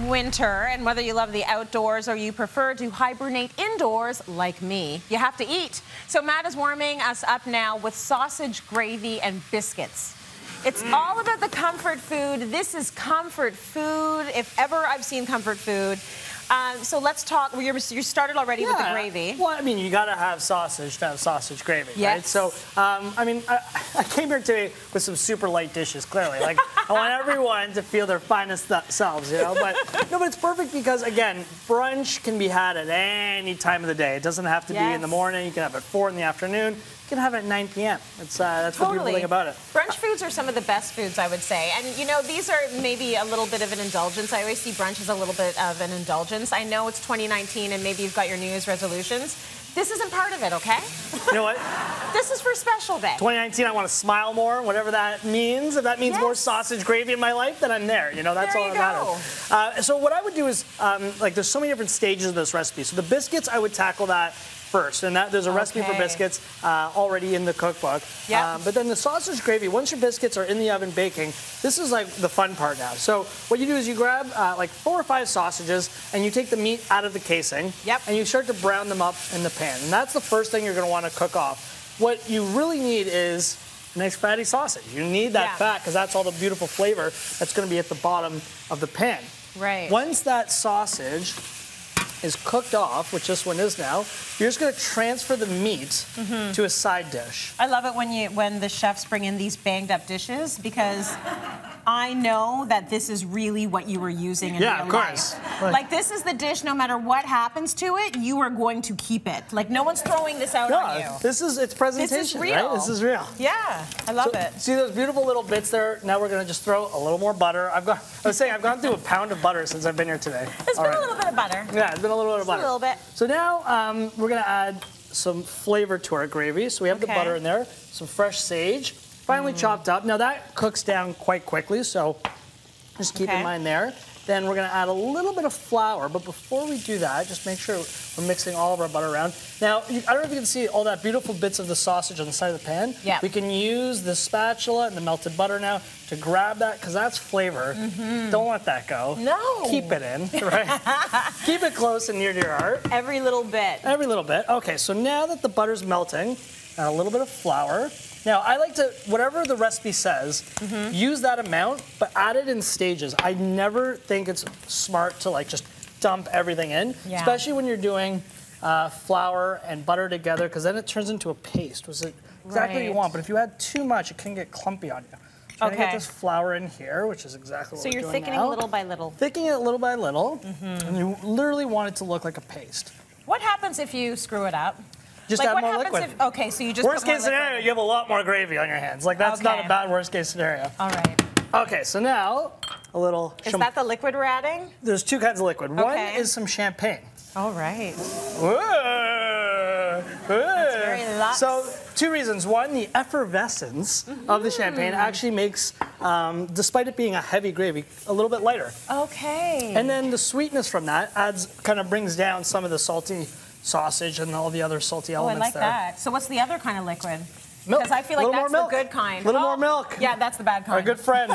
winter, and whether you love the outdoors or you prefer to hibernate indoors like me, you have to eat. So Matt is warming us up now with sausage, gravy, and biscuits. It's all about the comfort food. This is comfort food, if ever I've seen comfort food. So let's talk. Well, you started already with the gravy. Well, I mean, you got to have sausage to have sausage gravy, yes. right? So, I mean, I came here today with some super light dishes, clearly. Like, I want everyone to feel their finest selves, you know? But, no, but it's perfect because, again, brunch can be had at any time of the day. It doesn't have to be in the morning. You can have it at 4 in the afternoon. You can have it at 9 p.m. That's what people think about it. Brunch foods are some of the best foods, I would say. And, you know, these are maybe a little bit of an indulgence. I always see brunch as a little bit of an indulgence. I know it's 2019 and maybe you've got your New Year's resolutions. This isn't part of it, okay? You know what? This is for special day. 2019, I want to smile more, whatever that means. If that means more sausage gravy in my life, then I'm there. You know, that's all that matters. So what I would do is, like, there's so many different stages of this recipe. So the biscuits, I would tackle that first, and there's a recipe for biscuits already in the cookbook. Yeah. But then the sausage gravy, once your biscuits are in the oven baking, this is like the fun part now. So what you do is you grab like 4 or 5 sausages, and you take the meat out of the casing, and you start to brown them up in the pan. And that's the first thing you're going to want to cook off. What you really need is a nice fatty sausage. You need that fat because that's all the beautiful flavor that's going to be at the bottom of the pan. Right. Once that sausage is cooked off, which this one is now, you're just going to transfer the meat to a side dish. I love it when the chefs bring in these banged up dishes because I know that this is really what you were using in real life. Yeah, of course. Like this is the dish, no matter what happens to it, you are going to keep it. Like no one's throwing this out on you. It's presentation, this is real. right? This is real. Yeah, I love it. See those beautiful little bits there? Now we're going to just throw a little more butter. I've gone through a pound of butter since I've been here today. It's been a little bit of butter. Yeah, it's been a little bit of butter. A little bit. So now we're going to add some flavor to our gravy. So we have the butter in there, some fresh sage, finely chopped up. Now that cooks down quite quickly, so just keep in mind there. Then we're going to add a little bit of flour, but before we do that, just make sure we're mixing all of our butter around. Now, I don't know if you can see all that beautiful bits of the sausage on the side of the pan. Yeah. We can use the spatula and the melted butter now to grab that, because that's flavor. Don't let that go. No. Keep it in, right? Keep it close and near to your heart. Every little bit. Every little bit. Okay, so now that the butter's melting, add a little bit of flour. Now, I like to, whatever the recipe says, use that amount, but add it in stages. I never think it's smart to like just dump everything in, especially when you're doing flour and butter together, because then it turns into a paste, which is exactly what you want. But if you add too much, it can get clumpy on you. Trying to get this flour in here, which is exactly what we're doing now. So you're thickening little by little. Thickening it little by little, and you literally want it to look like a paste. What happens if you screw it up? Just add more liquid. Okay, so you just worst case scenario, you have a lot more gravy on your hands. Like that's not a bad worst case scenario. All right. Okay, so now a little. Is that the liquid we're adding? There's 2 kinds of liquid. One is some champagne. All right. Whoa. That's very luxe. So 2 reasons. One, the effervescence of the champagne actually makes, despite it being a heavy gravy, a little bit lighter. Okay. And then the sweetness from that kind of brings down some of the salty sausage and all the other salty elements I like that. So what's the other kind of liquid? Milk. Because I feel like that's the good kind. A little more milk. Yeah, that's the bad kind. Our good friend.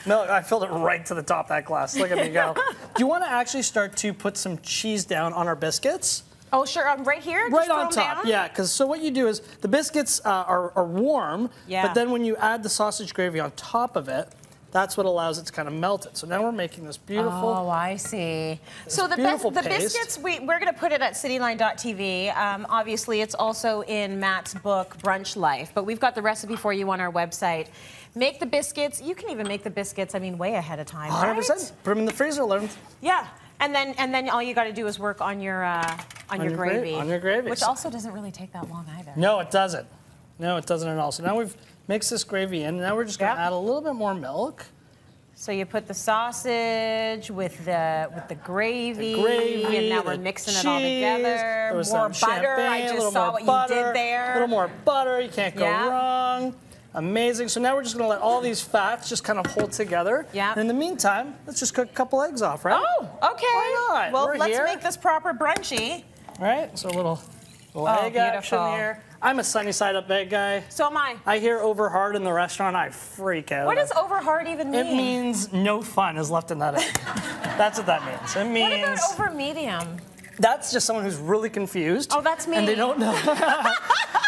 Milk. I filled it right to the top of that glass. Look at me go. Do you want to actually start to put some cheese down on our biscuits? Oh, sure. Right here? Right on top. Yeah, because so what you do is the biscuits are warm, but then when you add the sausage gravy on top of it, that's what allows it to kind of melt it. So now we're making this beautiful. Oh, I see. So the biscuits, we're going to put it at cityline.tv. Obviously, it's also in Matt's book, Brunch Life. But we've got the recipe for you on our website. Make the biscuits. You can even make the biscuits, I mean, way ahead of time. 100%. Right? Put them in the freezer. Let them. Yeah. And then all you got to do is work on your gravy. On your gravy. Which also doesn't really take that long either. No, it doesn't. No, it doesn't at all. So now we've mixed this gravy in. Now we're just going to add a little bit more milk. So you put the sausage with the gravy, and now we're mixing it all together. More butter. I just saw what you did there. A little more butter. You can't go wrong. Amazing. So now we're just going to let all these fats just kind of hold together. Yeah. And in the meantime, let's just cook a couple eggs off, right? Oh, okay. Why not? Well, let's make this proper brunchy. All right. So a little egg action here. I'm a sunny side up egg guy. So am I. I hear over hard in the restaurant, I freak out. What does over hard even mean? It means no fun is left in that egg. That's what that means. It means. What about over medium? That's just someone who's really confused. Oh, that's me. And they don't know.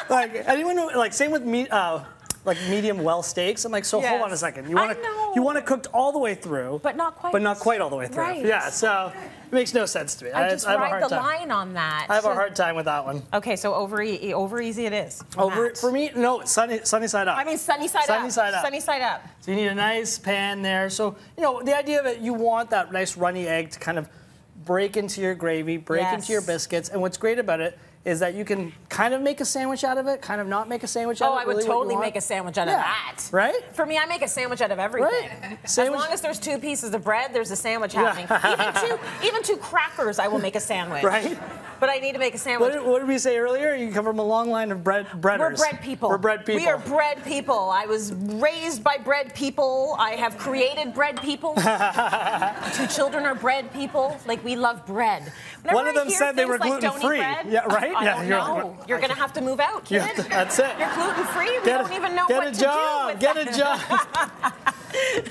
Like anyone who, like same with meat, like medium well steaks. I'm like, so hold on a second. You want it cooked all the way through, but not quite. But not quite all the way through. Right. Yeah. So it makes no sense to me. I just ride the line on that. I have a hard time with that one. Okay, so over easy it is. For me, no, sunny side up. I mean sunny side up. Sunny side up. Sunny side up. So you need a nice pan there. So the idea of it, you want that nice runny egg to kind of break into your gravy, break into your biscuits. And what's great about it is that you can kind of make a sandwich out of it, kind of not make a sandwich out of it. Oh, I would totally make a sandwich out of that. Right? For me, I make a sandwich out of everything. Right. As long as there's 2 pieces of bread, there's a sandwich happening. Even two crackers, I will make a sandwich. Right? But I need to make a sandwich. What did we say earlier? You come from a long line of breaders. We're bread people. We're bread people. We are bread people. I was raised by bread people. I have created bread people. 2 children are bread people. Like, we love bread. Whenever One of them said they were gluten-free. Yeah, right? I don't know. You're going to have to move out, kid. That's it. You're gluten-free. We don't even know what to do with Get a job.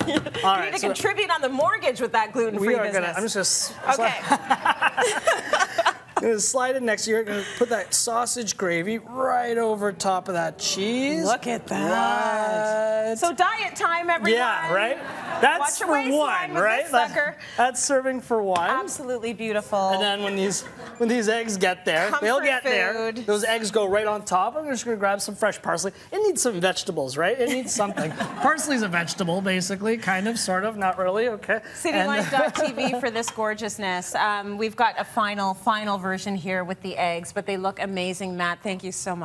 You need to contribute on the mortgage with that gluten-free business. I'm just okay. I'm going to slide it next year. I'm going to put that sausage gravy right over top of that cheese. Look at that. What? So diet time, everyone. Yeah, right? That's for one, right? That's serving for one. Absolutely beautiful. And then when these eggs get there, they'll get there. Those eggs go right on top. I'm just going to grab some fresh parsley. It needs some vegetables, right? It needs something. Parsley's a vegetable, basically. Kind of, sort of, not really. Okay. Cityline.tv for this gorgeousness. We've got a final version here with the eggs, but they look amazing. Matt, thank you so much.